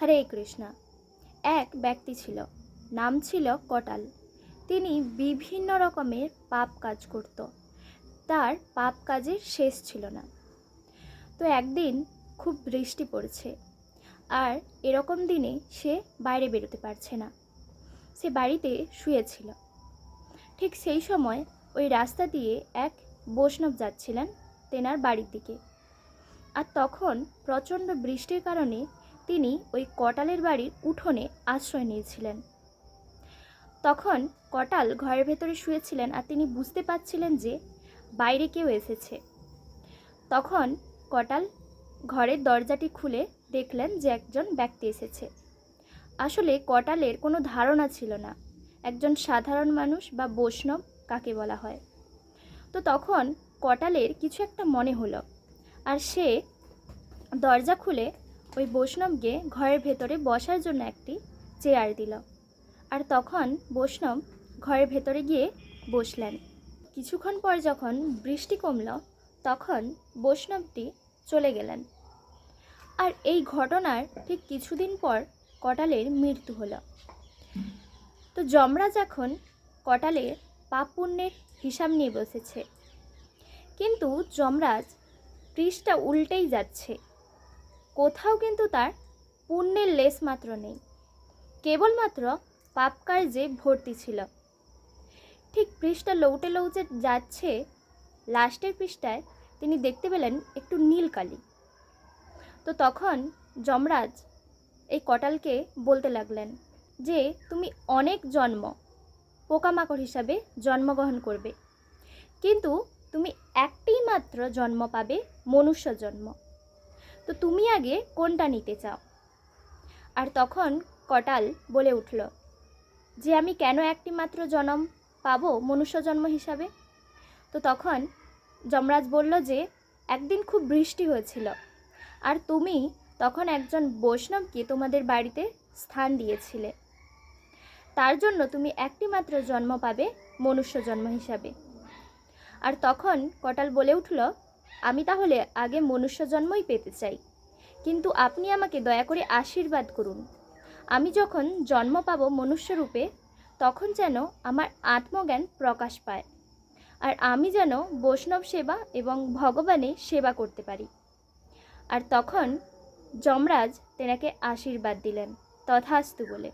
হরে কৃষ্ণ। এক ব্যক্তি ছিল, নাম ছিল কটাল। তিনি বিভিন্ন রকমের পাপ কাজ করত। তার পাপ কাজের শেষ ছিল না। তো একদিন খুব বৃষ্টি পড়ছে, আর এরকম দিনে সে বাইরে বেরোতে পারছে না। সে বাড়িতে শুয়েছিল। ঠিক সেই সময় ওই রাস্তা দিয়ে এক বৈষ্ণব যাচ্ছিলেন তেনার বাড়ির দিকে। আর তখন প্রচণ্ড বৃষ্টির কারণে তিনি ওই কটালের বাড়ির উঠোনে আশ্রয় নিয়েছিলেন। তখন কটাল ঘরের ভেতরে শুয়েছিলেন, আর তিনি বুঝতে পারছিলেন যে বাইরে কেউ এসেছে। তখন কটাল ঘরের দরজাটি খুলে দেখলেন যে একজন ব্যক্তি এসেছে। আসলে কটালের কোনো ধারণা ছিল না একজন সাধারণ মানুষ বা বৈষ্ণব কাকে বলা হয়। তো তখন কটালের কিছু একটা মনে হলো, আর সে দরজা খুলে ওই বৈষ্ণবকে ঘরের ভেতরে বসার জন্য একটি চেয়ার দিল। আর তখন বৈষ্ণব ঘরের ভেতরে গিয়ে বসলেন। কিছুক্ষণ পর যখন বৃষ্টি কমল, তখন বৈষ্ণবটি চলে গেলেন। আর এই ঘটনার ঠিক কিছুদিন পর কটালের মৃত্যু হলো। তো যমরাজ এখন কটালের পাপ পুণ্যের হিসাব নিয়ে বসেছে, কিন্তু যমরাজ পৃষ্ঠা উল্টেই যাচ্ছে। কোথাও কিন্তু তার পুণ্যের লেশ মাত্র নেই, কেবলমাত্র পাপ কার্যে ভর্তি ছিল। ঠিক পৃষ্ঠা লৌটে লৌটে যাচ্ছে, লাস্টের পৃষ্ঠায় তিনি দেখতে পেলেন একটু নীল কালি। তো তখন যমরাজ এই কটালকে বলতে লাগলেন যে তুমি অনেক জন্ম পোকামাকড় হিসাবে জন্মগ্রহণ করবে, কিন্তু তুমি একটিই মাত্র জন্ম পাবে, মনুষ্য জন্ম। তো তুমি আগে কোনটা নিতে চাও? আর তখন কটাল বলে উঠল যে আমি কেন একটি মাত্র জন্ম পাবো মনুষ্য জন্ম হিসাবে? তো তখন যমরাজ বলল যে একদিন খুব বৃষ্টি হয়েছিল, আর তুমি তখন একজন বৈষ্ণবকে তোমাদের বাড়িতে স্থান দিয়েছিলে, তার জন্য তুমি একটি মাত্র জন্ম পাবে মনুষ্য জন্ম হিসাবে। আর তখন কটাল বলে উঠল আমি তাহলে আগে মনুষ্য জন্মই পেতে চাই, কিন্তু আপনি আমাকে দয়া করে আশীর্বাদ করুন। আমি যখন জন্ম পাব মনুষ্য রূপে, তখন যেন আমার আত্মজ্ঞান প্রকাশ পায়, আর আমি যেন বৈষ্ণব সেবা এবং ভগবানের সেবা করতে পারি। আর তখন যমরাজ তেনাকে আশীর্বাদ দিলেন, তথাস্তু বলে।